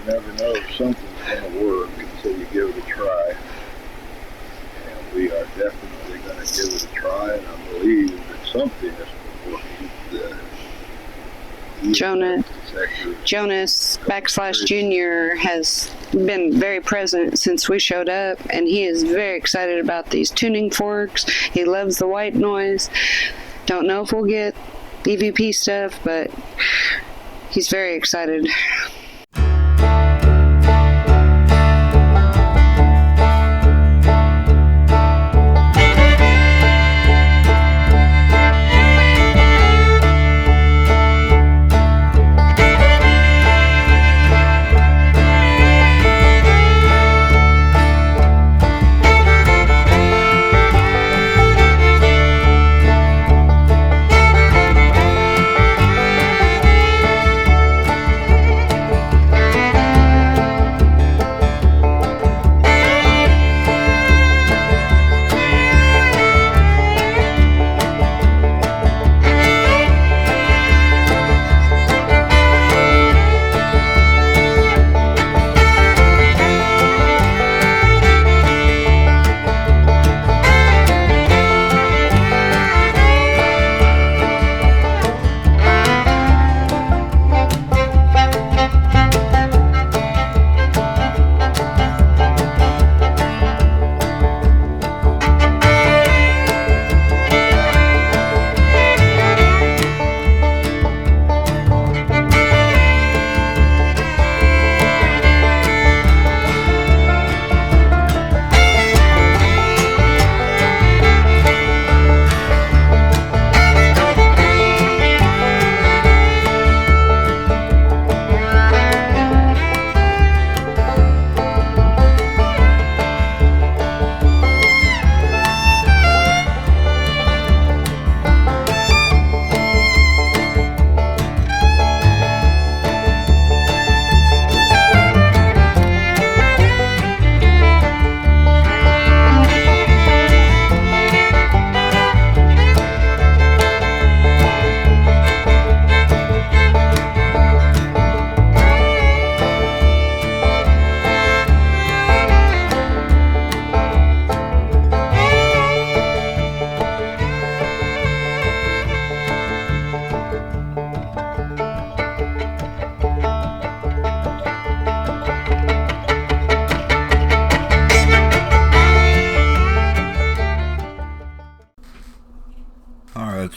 never know if something's going to work until you give it a try. And we are definitely going to give it a try, and I believe that something is working. Jonas /Junior has been very present since we showed up, and he is very excited about these tuning forks. He loves the white noise. Don't know if we'll get EVP stuff, but he's very excited.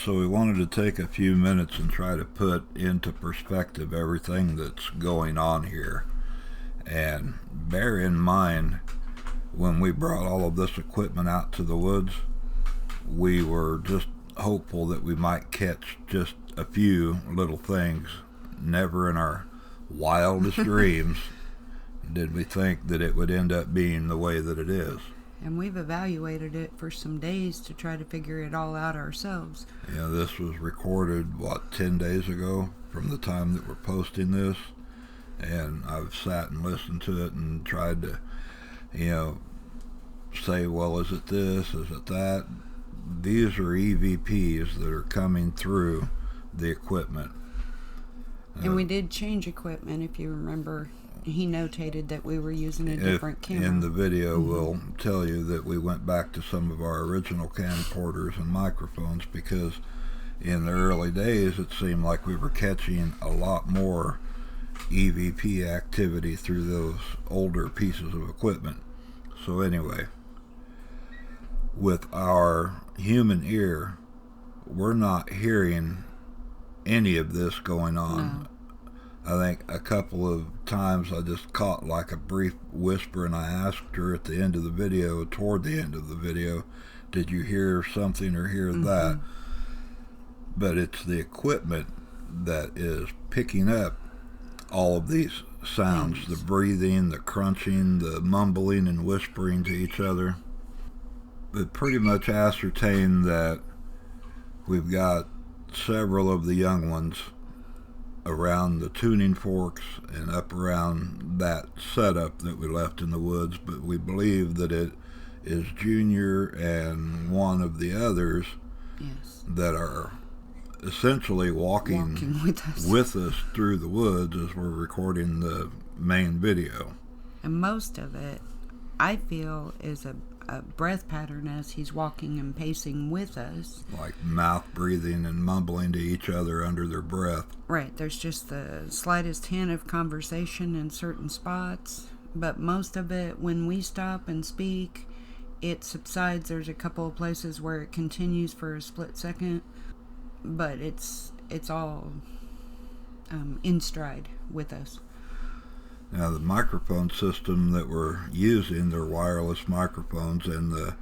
So we wanted to take a few minutes and try to put into perspective everything that's going on here. And bear in mind, when we brought all of this equipment out to the woods, we were just hopeful that we might catch just a few little things. Never in our wildest dreams did we think that it would end up being the way that it is. And we've evaluated it for some days to try to figure it all out ourselves. Yeah, this was recorded, 10 days ago from the time that we're posting this. And I've sat and listened to it and tried to, say, well, is it this, is it that? These are EVPs that are coming through the equipment. And we did change equipment, if you remember. He notated that we were using a different camera. In the video, we'll tell you that we went back to some of our original camcorders and microphones because in the early days it seemed like we were catching a lot more EVP activity through those older pieces of equipment. So anyway, with our human ear, we're not hearing any of this going on. No. I think a couple of times I just caught like a brief whisper, and I asked her at the end of the video, toward the end of the video, did you hear something or hear that? But it's the equipment that is picking up all of these sounds, the breathing, the crunching, the mumbling and whispering to each other. But pretty much ascertained that we've got several of the young ones around the tuning forks and up around that setup that we left in the woods, but we believe that it is Junior and one of the others that are essentially walking with us through the woods as we're recording the main video. And most of it, I feel, is a breath pattern as he's walking and pacing with us. Like mouth breathing and mumbling to each other under their breath. Right, there's just the slightest hint of conversation in certain spots, but most of it, when we stop and speak, it subsides. There's a couple of places where it continues for a split second, but it's all in stride with us. Now the microphone system that we're using, they're wireless microphones, and the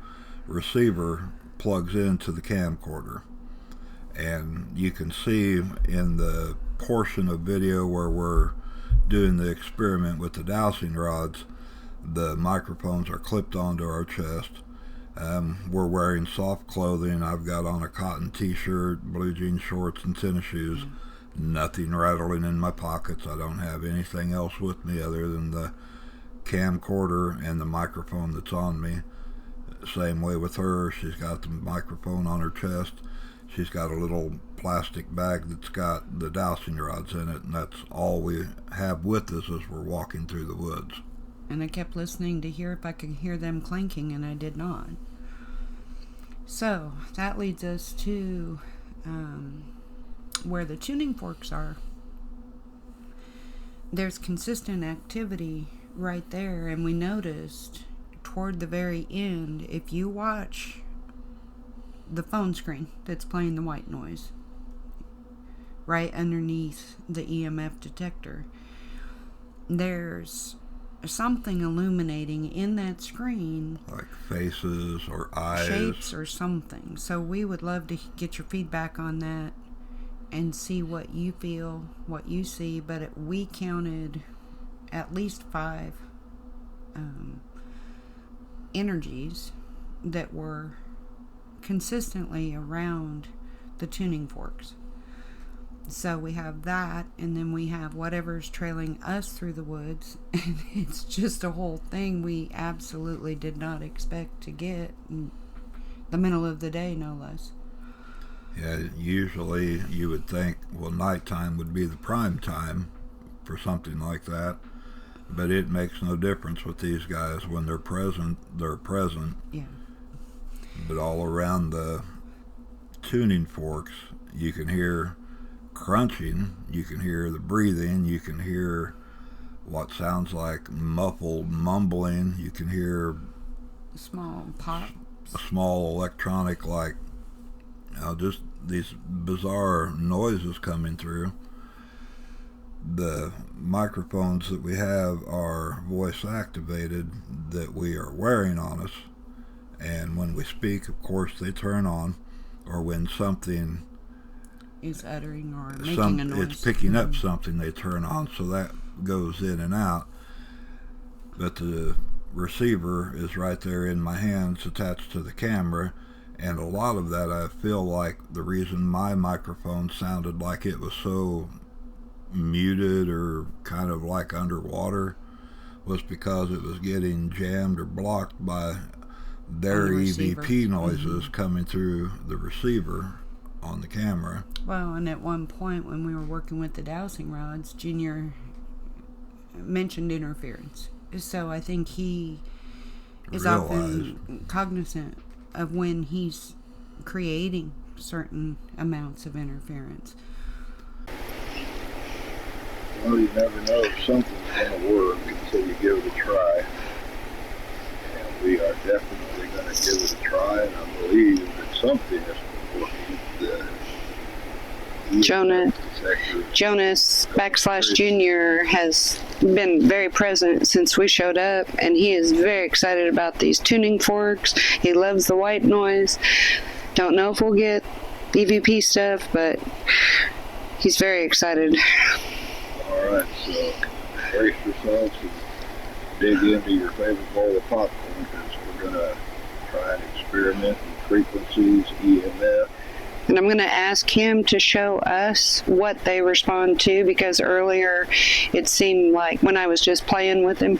receiver plugs into the camcorder. And you can see in the portion of video where we're doing the experiment with the dowsing rods, the microphones are clipped onto our chest. We're wearing soft clothing. I've got on a cotton t-shirt, blue jean shorts, and tennis shoes. Nothing rattling in my pockets. I don't have anything else with me other than the camcorder and the microphone that's on me. Same way with her. She's got the microphone on her chest. She's got a little plastic bag that's got the dowsing rods in it, and that's all we have with us as we're walking through the woods. And I kept listening to hear if I could hear them clanking, and I did not. So that leads us to where the tuning forks are. There's consistent activity right there, and we noticed toward the very end, if you watch the phone screen that's playing the white noise right underneath the EMF detector, there's something illuminating in that screen, like faces or eyes, shapes or something. So we would love to get your feedback on that and see what you feel, what you see. But we counted at least 5 energies that were consistently around the tuning forks. So we have that, and then we have whatever's trailing us through the woods, and it's just a whole thing we absolutely did not expect to get in the middle of the day, no less. Yeah, usually you would think, well, nighttime would be the prime time for something like that, but it makes no difference with these guys. When they're present, they're present. Yeah. But all around the tuning forks, you can hear crunching, you can hear the breathing, you can hear what sounds like muffled mumbling, you can hear small pop, small electronic, like just these bizarre noises coming through. The microphones that we have are voice activated, that we are wearing on us, and when we speak, of course, they turn on, or when something is uttering or making a noise, it's picking up something, they turn on, so that goes in and out. But the receiver is right there in my hands, attached to the camera, and a lot of that, I feel like the reason my microphone sounded like it was so muted or kind of like underwater was because it was getting jammed or blocked by their EVP noises coming through the receiver on the camera. Well, and at one point when we were working with the dowsing rods, Junior mentioned interference. So I think he is often cognizant of when he's creating certain amounts of interference. Well, you never know if something's going to work until you give it a try. And we are definitely going to give it a try, and I believe that something is working. Jonas / Junior has been very present since we showed up, and he is very excited about these tuning forks. He loves the white noise. Don't know if we'll get EVP stuff, but he's very excited. All right, so brace yourselves and dig into your favorite bowl of popcorn, because we're going to try and experiment with frequencies, EMF. And I'm going to ask him to show us what they respond to, because earlier it seemed like when I was just playing with him,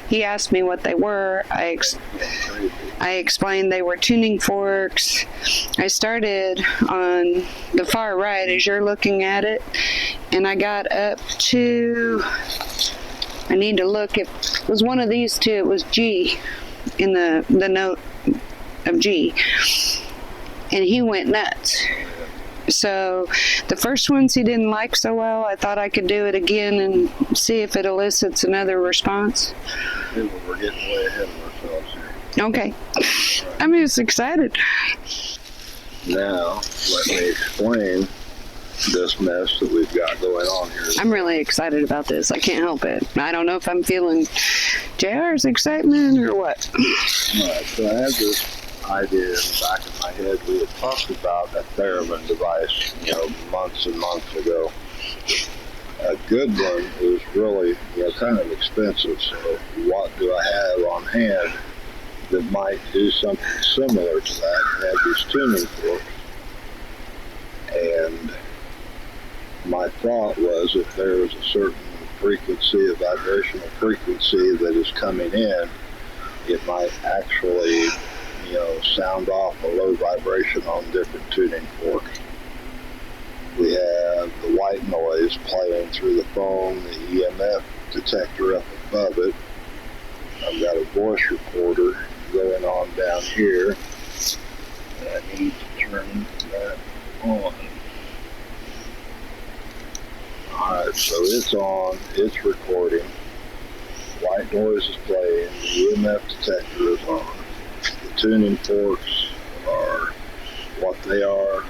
he asked me what they were. I explained they were tuning forks. I started on the far right as you're looking at it, and I got up to I need to look. If it was one of these two, it was G in the note of G. And he went nuts. So the first ones he didn't like so well. I thought I could do it again and see if it elicits another response. We're getting way ahead of ourselves here. Okay. I'm just excited. Now, let me explain this mess that we've got going on here. I'm really excited about this. I can't help it. I don't know if I'm feeling JR's excitement or what. All right, so I had this idea in the back of my head. We had talked about a theremin device, months and months ago. A good one is really, kind of expensive. So what do I have on hand that might do something similar to that? I have these tuning forks. And my thought was if there is a certain frequency, a vibrational frequency that is coming in, it might actually, sound off a low vibration on different tuning forks. We have the white noise playing through the phone, the EMF detector up above it. I've got a voice recorder going on down here. And I need to turn that on. Alright, so it's on, it's recording. White noise is playing, the EMF detector is on. The tuning forks are what they are.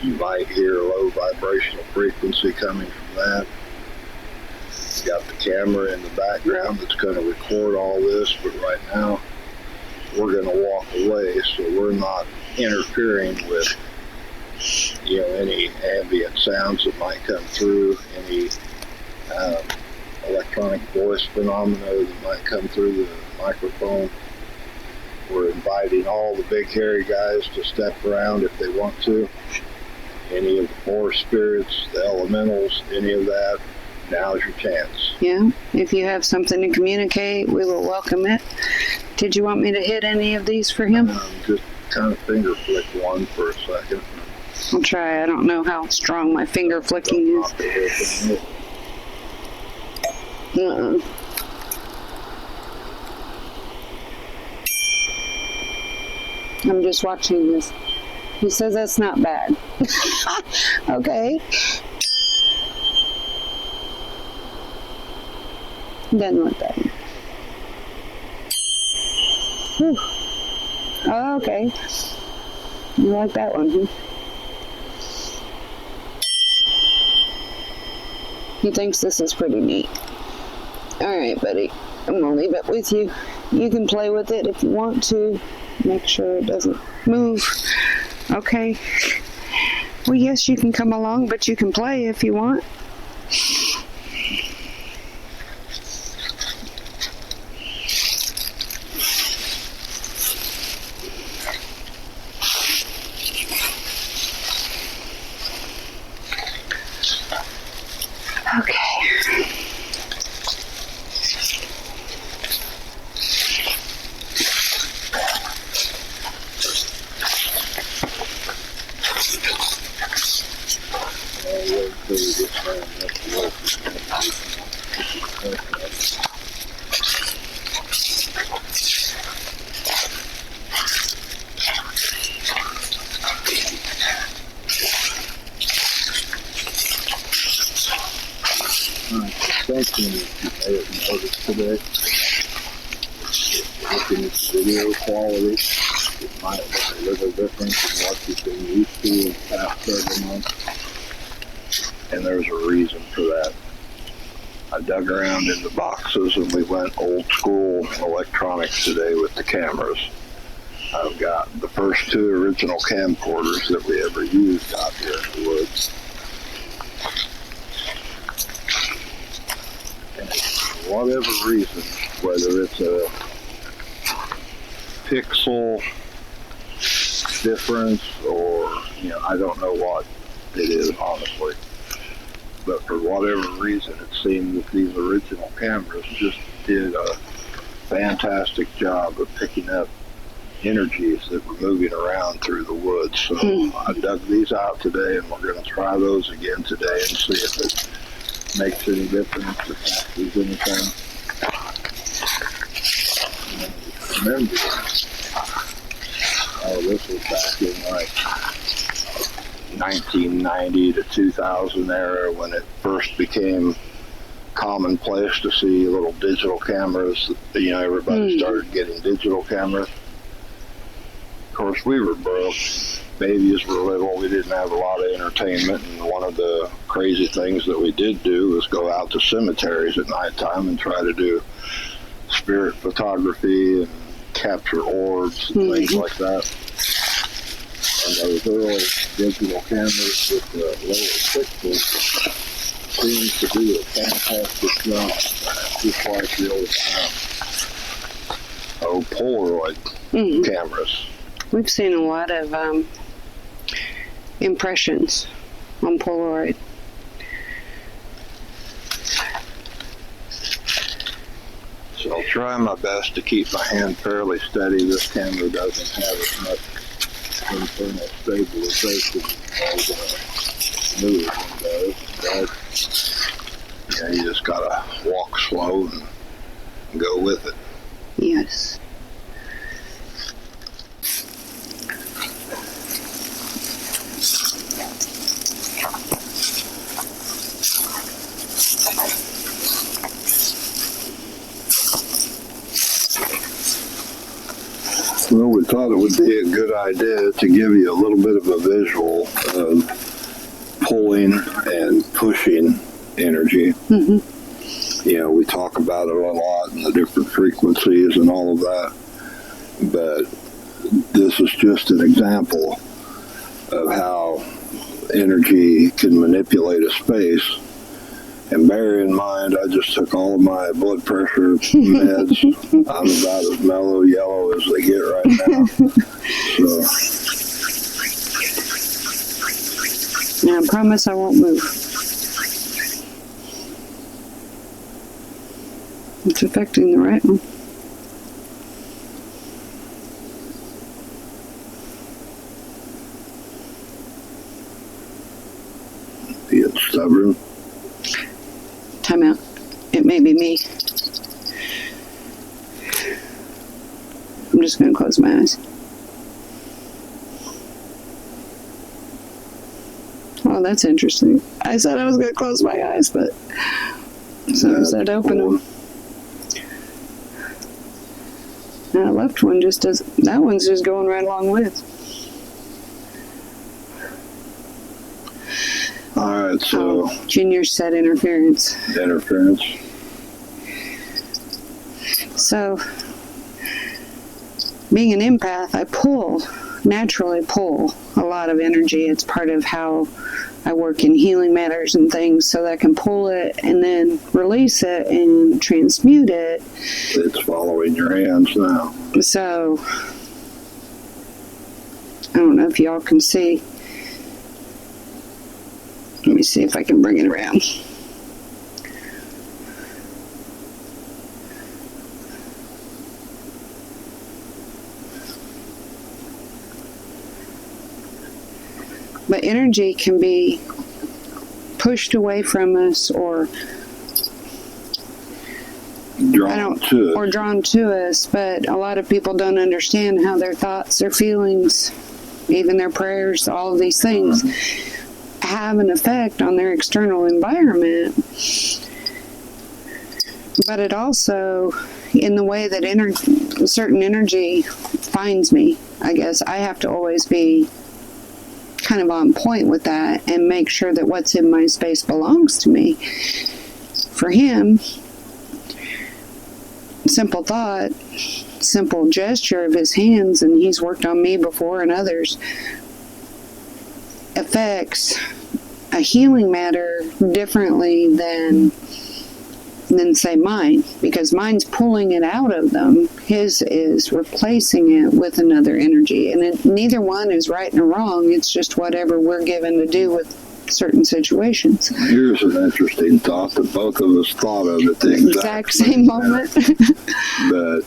You might hear a low vibrational frequency coming from that. You got the camera in the background that's going to record all this, but right now we're going to walk away, so we're not interfering with any ambient sounds that might come through, any electronic voice phenomena that might come through the microphone. We're inviting all the big hairy guys to step around if they want to. Any of the forest spirits, the elementals, any of that, now's your chance. Yeah, if you have something to communicate, we will welcome it. Did you want me to hit any of these for him? Just kind of finger flick one for a second. I'll try. I don't know how strong my finger flicking is. I'm just watching this. He says that's not bad. Okay. Doesn't look bad. Whew. Oh, okay. You like that one, huh? He thinks this is pretty neat. Alright, buddy. I'm gonna leave it with you. You can play with it if you want to. Make sure it doesn't move. Okay. Well, yes, you can come along, but you can play if you want. Okay. Something that you may have noticed today, looking at the video quality, it might look a little different than what you've been used to in the past several months, and there's a reason for that. I dug around in the boxes and we went old school electronics today with the cameras. I've got the first two original camcorders that we ever used out here in the woods. For whatever reason, whether it's a pixel difference or, I don't know what it is, honestly. But for whatever reason, it seemed that these original cameras just did a fantastic job of picking up energies that were moving around through the woods. So I dug these out today, and we're going to try those again today and see if it makes any difference if there's anything. Remember, this was back in like 1990 to 2000 era when it first became commonplace to see little digital cameras. You know, everybody started getting digital cameras. Of course, we were broke. Babies were little. We didn't have a lot of entertainment, and one of the crazy things that we did do was go out to cemeteries at nighttime and try to do spirit photography and capture orbs and things like that. And those early digital cameras with the lower pixels seemed to do a fantastic job, just like the old Polaroid cameras. We've seen a lot of impressions on Polaroid. So I'll try my best to keep my hand fairly steady. This camera doesn't have as much internal stabilization as a newer one does. But yeah, you just gotta walk slow and go with it. Yes. Well, we thought it would be a good idea to give you a little bit of a visual of pulling and pushing energy. You know, we talk about it a lot and the different frequencies and all of that, but this is just an example of how energy can manipulate a space. And bear in mind, I just took all of my blood pressure meds. I'm about as mellow yellow as they get right now. So. Now, I promise I won't move. It's affecting the right one. Being stubborn. Time out. It may be me. I'm just going to close my eyes. Oh, that's interesting. I said I was going to close my eyes, but so I said open them. That left one just does. That one's just going right along with. All right, so Junior said interference. Interference. So, being an empath, I naturally pull a lot of energy. It's part of how I work in healing matters and things, so that I can pull it and then release it and transmute it. It's following your hands now. So, I don't know if y'all can see. Let me see if I can bring it around. But energy can be pushed away from us or drawn to us, but a lot of people don't understand how their thoughts, their feelings, even their prayers, all of these things have an effect on their external environment. But it also, in the way that certain energy finds me, I guess I have to always be kind of on point with that and make sure that what's in my space belongs to me. For him, simple thought, simple gesture of his hands, and he's worked on me before and others, affects a healing matter differently than say mine, because mine's pulling it out of them. His is replacing it with another energy, and neither one is right nor wrong. It's just whatever we're given to do with certain situations. Here's an interesting thought that both of us thought of at the exact same moment. But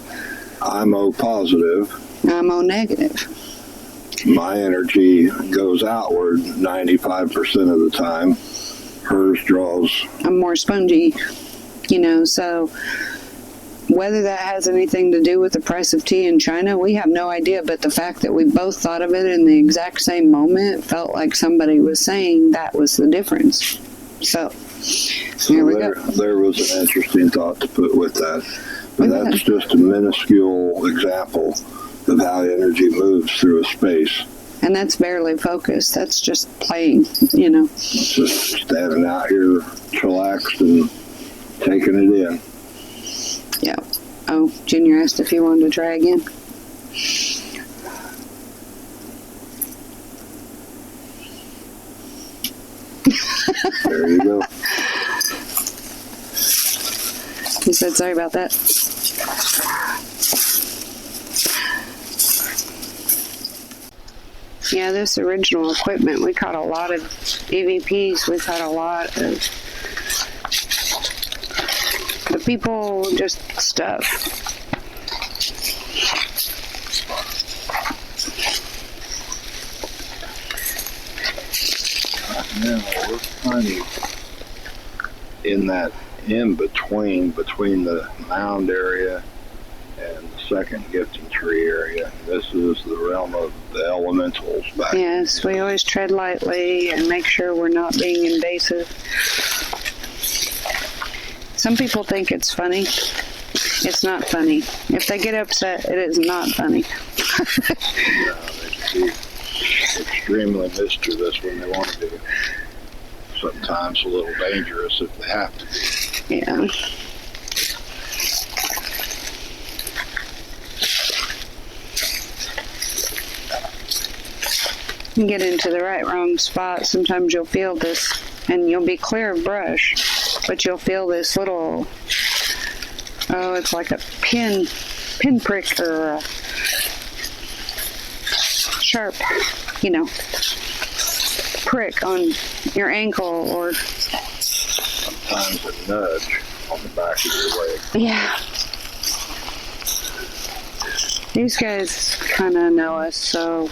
I'm O positive. I'm O negative. My energy goes outward 95% of the time. hers draws. I'm more spongy, so whether that has anything to do with the price of tea in China, we have no idea, but the fact that we both thought of it in the exact same moment felt like somebody was saying that was the difference. So here we go. There was an interesting thought to put with that. But that's just a minuscule example of how energy moves through a space. And that's barely focused. That's just playing, Just standing out here, chillaxed and taking it in. Yeah. Oh, Junior asked if you wanted to try again. There you go. He said sorry about that. Yeah, this original equipment, we caught a lot of EVPs. We caught a lot of the people, just stuff. Now we're kind of in that between the mound area and the second gifting tree area. This is the realm of the elementals back. Yes, we always tread lightly and make sure we're not being invasive. Some people think it's funny. It's not funny. If they get upset, it is not funny. No, they can be extremely mischievous when they want to be. Sometimes a little dangerous if they have to be. Yeah. You get into the right wrong spot, sometimes you'll feel this, and you'll be clear of brush, but you'll feel this little, it's like a pinprick or a sharp, prick on your ankle, or sometimes a nudge on the back of your leg. Yeah. These guys kind of know us, so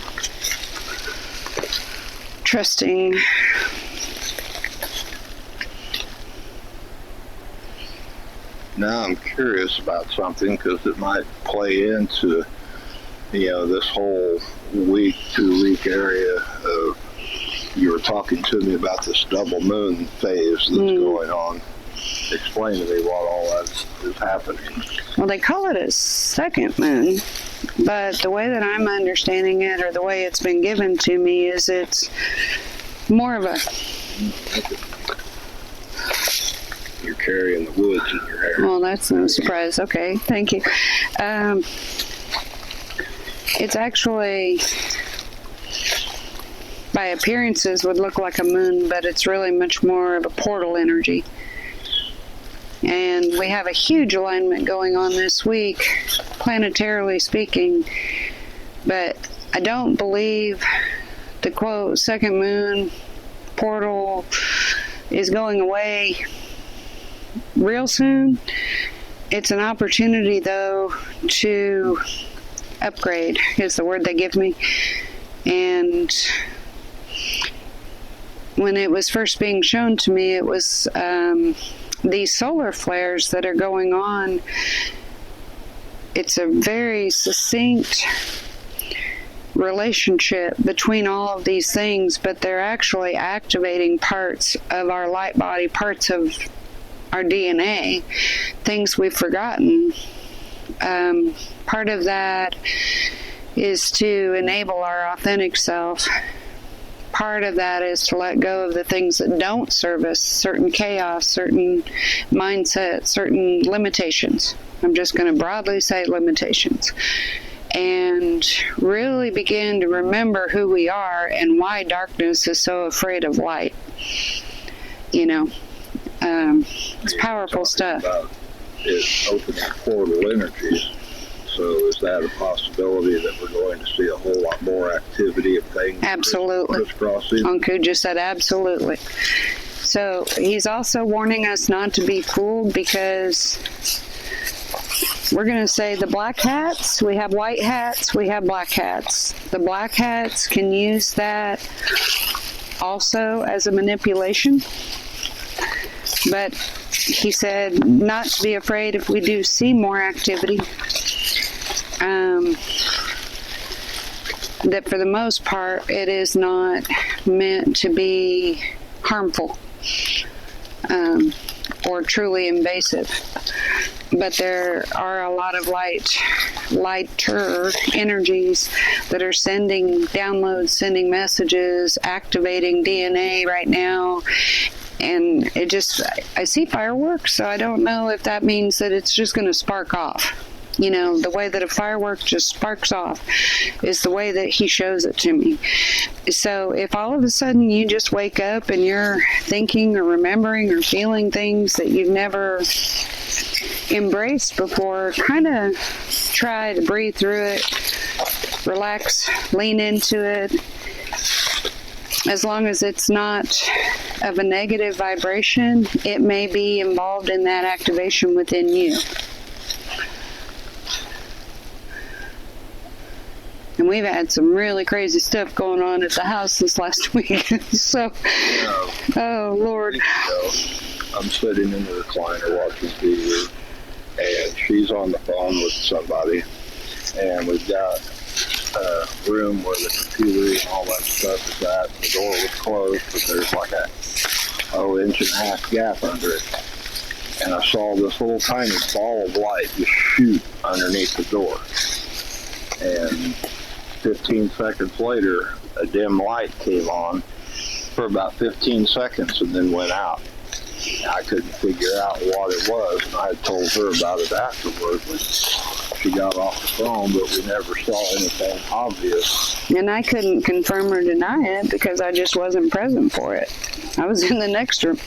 trusting. Now I'm curious about something because it might play into, this whole 2-week area of, you were talking to me about this double moon phase that's going on. Explain to me what all that is happening. Well, they call it a second moon, but the way that I'm understanding it, or the way it's been given to me, is it's more of a... You're carrying the woods in your hair. Well, that's no surprise. Okay, thank you. It's actually, by appearances, would look like a moon, but it's really much more of a portal energy. And we have a huge alignment going on this week, planetarily speaking, but I don't believe the quote second moon portal is going away real soon. It's an opportunity, though, to upgrade, is the word they give me. And when it was first being shown to me, it was these solar flares that are going on. It's a very succinct relationship between all of these things, but they're actually activating parts of our light body, parts of our DNA, things we've forgotten. Part of that is to enable our authentic self. Part of that is to let go of the things that don't serve us, certain chaos, certain mindsets, certain limitations. I'm just going to broadly say limitations. And really begin to remember who we are and why darkness is so afraid of light. It's powerful stuff. It's opening portal energies. So is that a possibility that we're going to see a whole lot more activity of things? Absolutely. Anku just said absolutely. So he's also warning us not to be fooled, because we're going to say the black hats, we have white hats, we have black hats. The black hats can use that also as a manipulation. But he said not to be afraid if we do see more activity. That for the most part, it is not meant to be harmful or truly invasive. But there are a lot of lighter energies that are sending downloads, sending messages, activating DNA right now. And I see fireworks, so I don't know if that means that it's just going to spark off. You know, the way that a firework just sparks off is the way that he shows it to me. So if all of a sudden you just wake up and you're thinking or remembering or feeling things that you've never embraced before, kind of try to breathe through it, relax, lean into it. As long as it's not of a negative vibration, it may be involved in that activation within you. And we've had some really crazy stuff going on at the house this last week. So, oh, Lord. I'm sitting in the recliner watching TV, and she's on the phone with somebody, and we've got a room where the computer and all that stuff is at. The door was closed, but there's like a 1.5-inch gap under it. And I saw this little tiny ball of light just shoot underneath the door. And 15 seconds later, a dim light came on for about 15 seconds and then went out. I couldn't figure out what it was, and I had told her about it afterward when she got off the phone, but we never saw anything obvious. And I couldn't confirm or deny it because I just wasn't present for it. I was in the next room.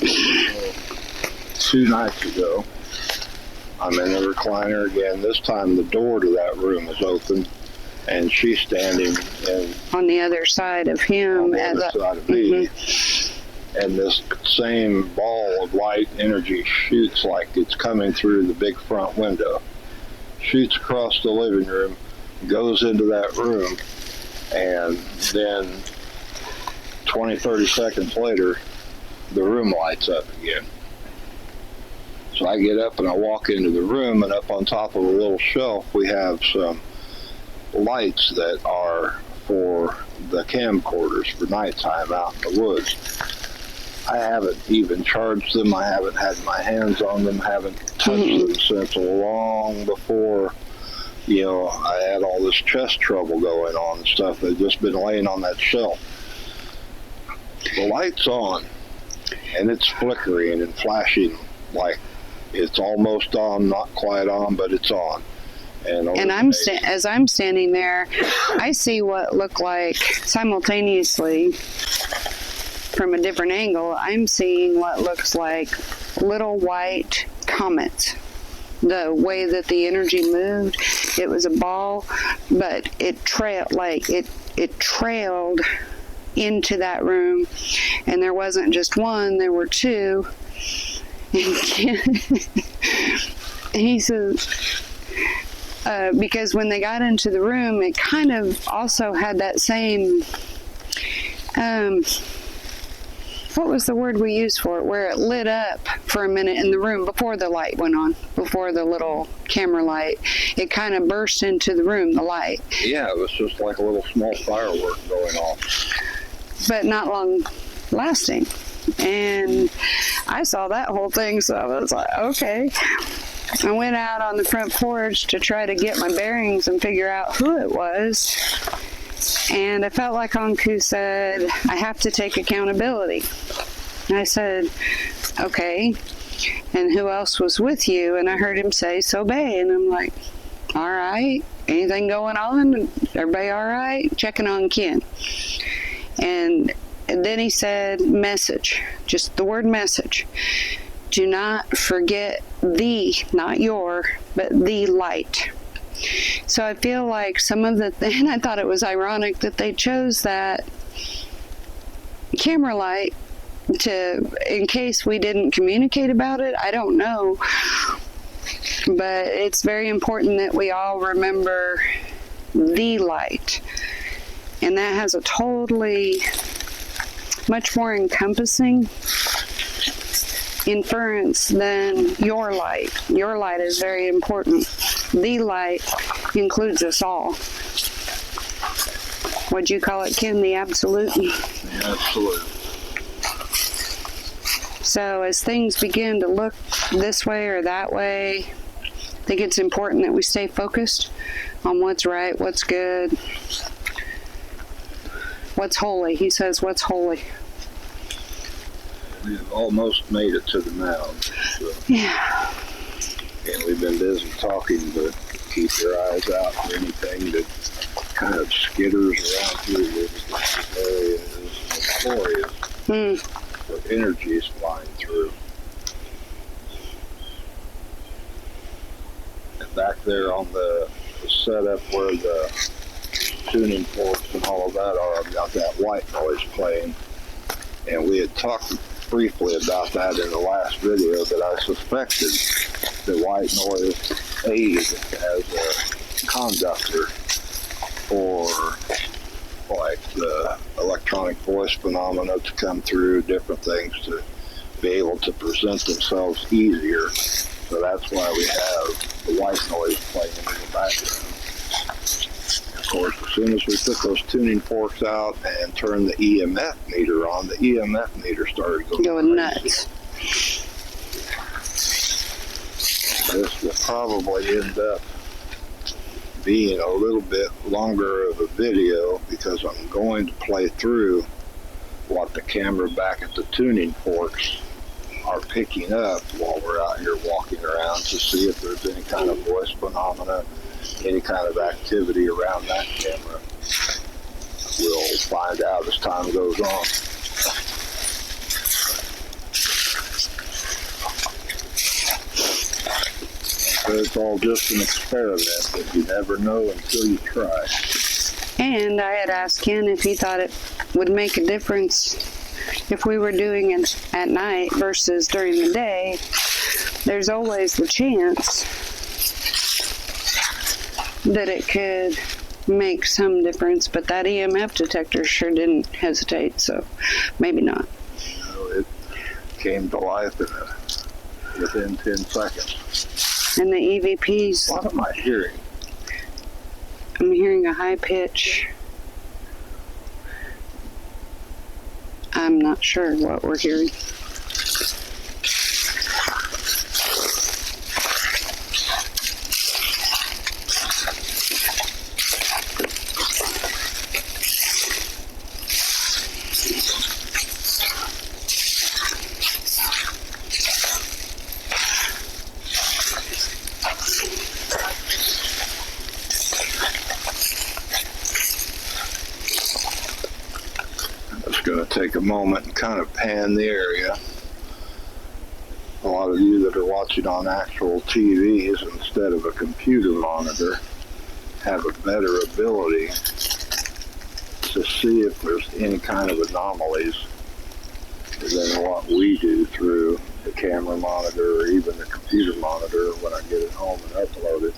2 nights ago, I'm in the recliner again. This time the door to that room is open, and she's standing on the other side of him. On the other side of me. And this same ball of light energy shoots like it's coming through the big front window. Shoots across the living room, goes into that room, and then 20, 30 seconds later, the room lights up again. So I get up and I walk into the room, and up on top of a little shelf, we have some lights that are for the camcorders for nighttime out in the woods. I haven't even charged them. I haven't had my hands on them. Haven't touched them since long before, I had all this chest trouble going on and stuff. They've just been laying on that shelf. The light's on, and it's flickering and flashing like it's almost on, not quite on, but it's on. And as I'm standing there, I see what looked like simultaneously from a different angle. I'm seeing what looks like little white comets. The way that the energy moved, it was a ball, but it trailed into that room, and there wasn't just one, there were 2. And he says, because when they got into the room, it kind of also had that same, what was the word we used for it, where it lit up for a minute in the room before the light went on, before the little camera light. It kind of burst into the room, the light. Yeah, it was just like a little small firework going off. But not long lasting. And I saw that whole thing, so I was like, okay. I went out on the front porch to try to get my bearings and figure out who it was. And I felt like Anku said, I have to take accountability. And I said, okay. And who else was with you? And I heard him say, Sobey. And I'm like, all right. Anything going on? Everybody all right? Checking on Ken. And then he said, message. Just the word message. Do not forget the, not your, but the light. So I feel like and I thought it was ironic that they chose that camera light in case we didn't communicate about it. I don't know. But it's very important that we all remember the light. And that has a totally much more encompassing inference than your light. Your light is very important. The light includes us all. What'd you call it, Ken? The absolute? The absolute. So as things begin to look this way or that way, I think it's important that we stay focused on what's right, what's good, what's holy. He says, what's holy? We've almost made it to the mound. So. Yeah. And we've been busy talking, but keep your eyes out for anything that kind of skitters around through this area is notorious for energies flying through. And back there on the setup where the tuning forks and all of that are, I've got that white noise playing. And we had talked briefly about that in the last video, that I suspected that white noise aids as a conductor for like the electronic voice phenomena to come through, different things to be able to present themselves easier. So that's why we have the white noise playing in the background. Of course, as soon as we took those tuning forks out and turned the EMF meter on, the EMF meter started going nuts. This will probably end up being a little bit longer of a video because I'm going to play through what the camera back at the tuning forks are picking up while we're out here walking around to see if there's any kind of voice phenomena, any kind of activity around that camera. We'll find out as time goes on. But it's all just an experiment that you never know until you try. And I had asked Ken if he thought it would make a difference if we were doing it at night versus during the day. There's always the chance that it could make some difference, but that EMF detector sure didn't hesitate, so maybe not. You know, it came to life within 10 seconds. And the EVPs... What am I hearing? I'm hearing a high pitch. I'm not sure what we're hearing. Going to take a moment and kind of pan the area. A lot of you that are watching on actual TVs instead of a computer monitor have a better ability to see if there's any kind of anomalies than what we do through the camera monitor or even the computer monitor when I get it home and upload it.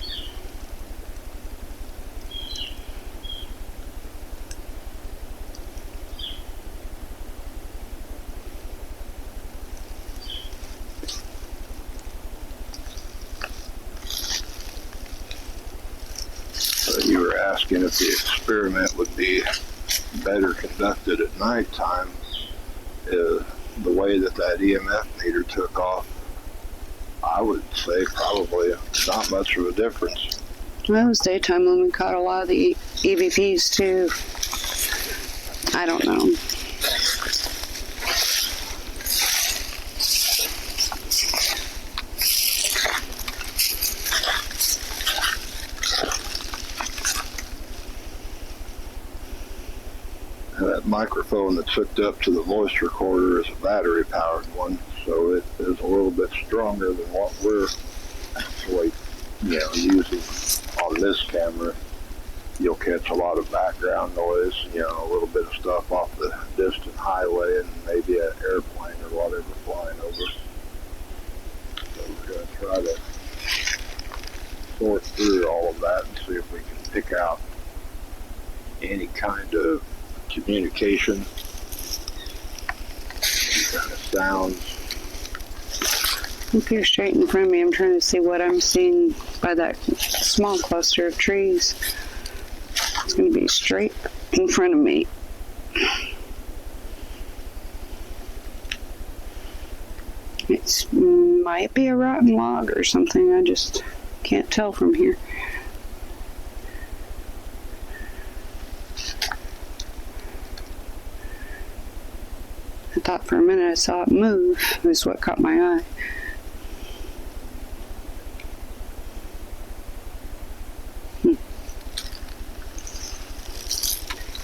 You were asking if the experiment would be better conducted at nighttime. The way that EMF meter took off, I would say probably not much of a difference. Well, it was daytime when we caught a lot of the EVPs too. I don't know. That microphone that's hooked up to the voice recorder is a battery-powered one, so it is a little bit stronger than what we're actually, using on this camera. You'll catch a lot of background noise, a little bit of stuff off the distant highway and maybe an airplane or whatever flying over. So we're going to try to sort through all of that and see if we can pick out any kind of communication, any kind of sounds, Up here straight in front of me, I'm trying to see what I'm seeing by that small cluster of trees. It's going to be straight in front of me. It might be a rotten log or something. I just can't tell from here. I thought for a minute I saw it move. Is what caught my eye.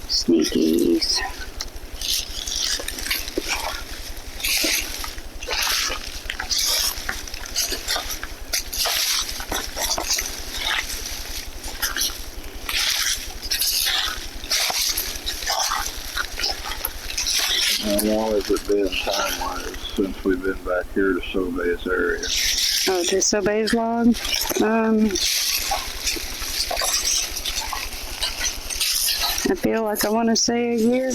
Sneakies. How long has it been time-wise since we've been back here to Sobay's area? Oh, to Sobay's log? I feel like I want to say a year.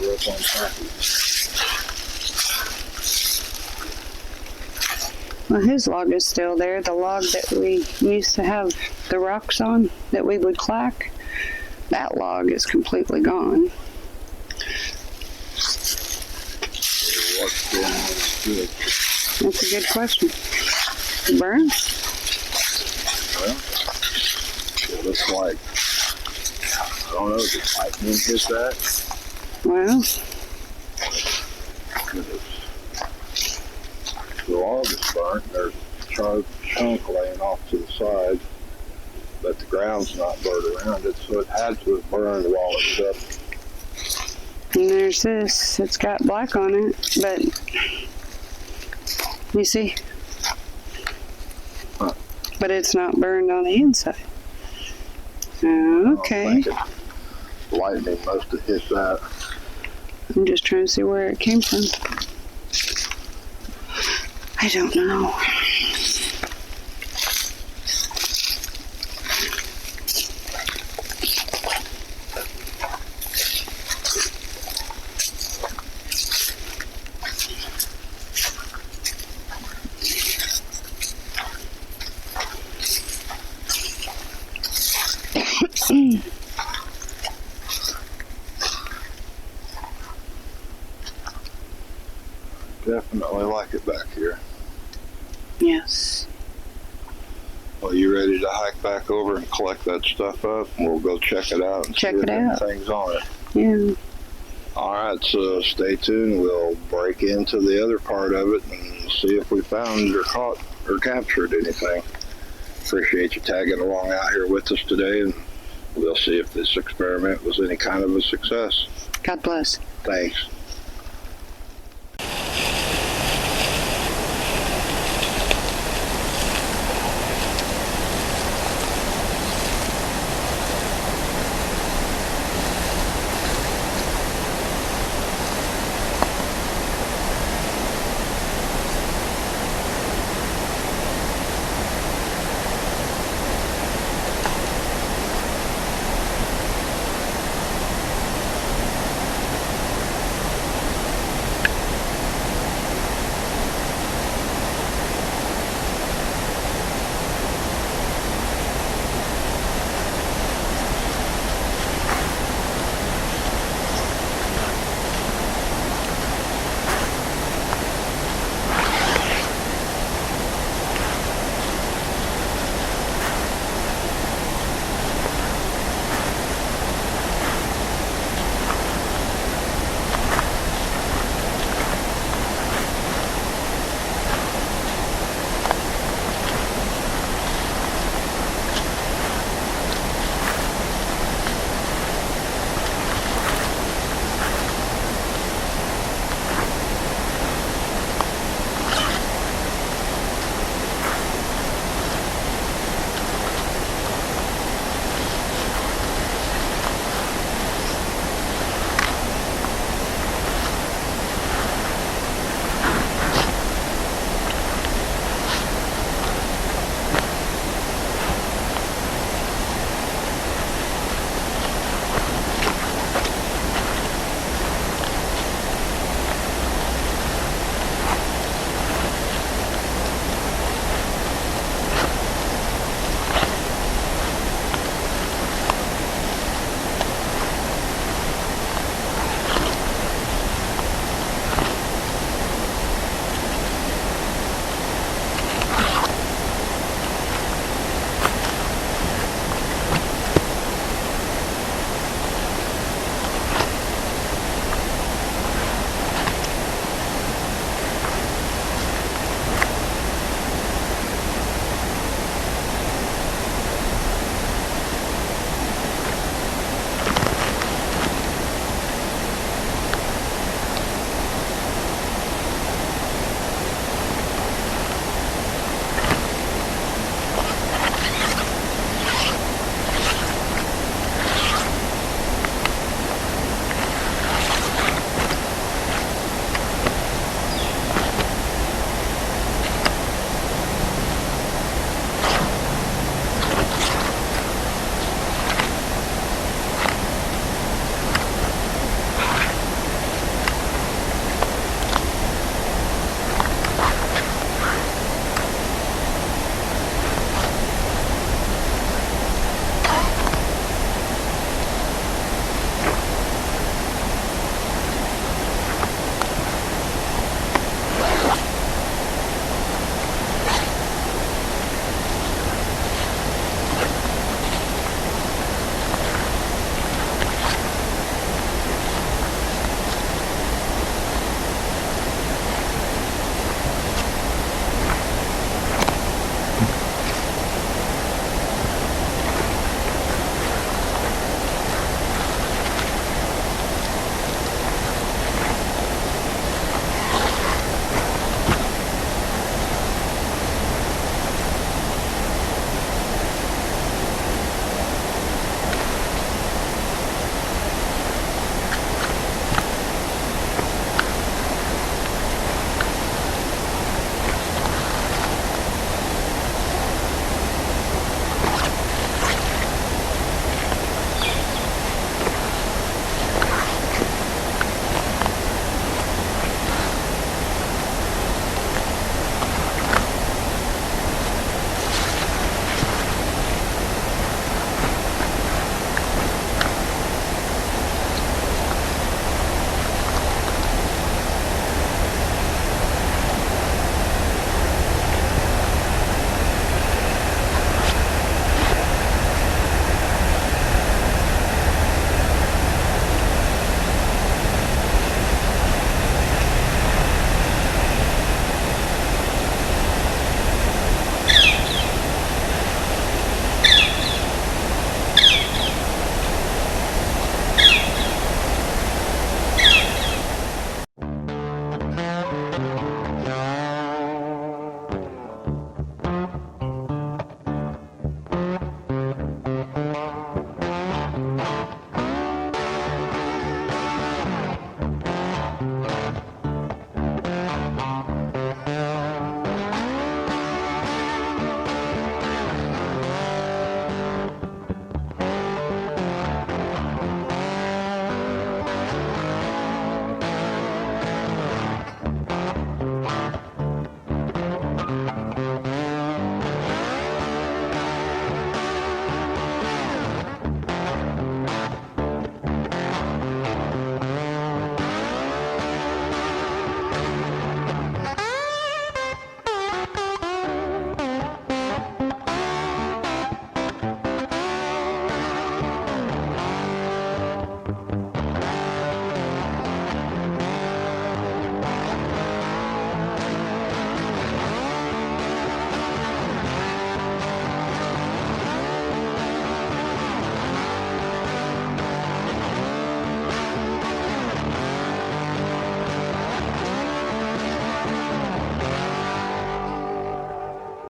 We're up on top of it. Well, his log is still there. The log that we used to have the rocks on that we would clack, that log is completely gone. What's going on with it? That's a good question. Burn? Well, it looks like, I don't know, did lightning hit that? Well, The log is burnt. There's a chunk laying off to the side, but the ground's not burnt around it, so it had to have burned while it was up. and there's this. It's got black on it, but you see? Huh. But it's not burned on the inside. Okay. Lightning must have hit that. I'm just trying to see where it came from. I don't know. Definitely like it back here. Yes. Well, you ready to hike back over and collect that stuff up? We'll go check it out and Check see it if out. anything's on it. Yeah. All right, so stay tuned. We'll break into the other part of it and see if we found or caught or captured anything. Appreciate you tagging along out here with us today, and we'll see if this experiment was any kind of a success. God bless. Thanks.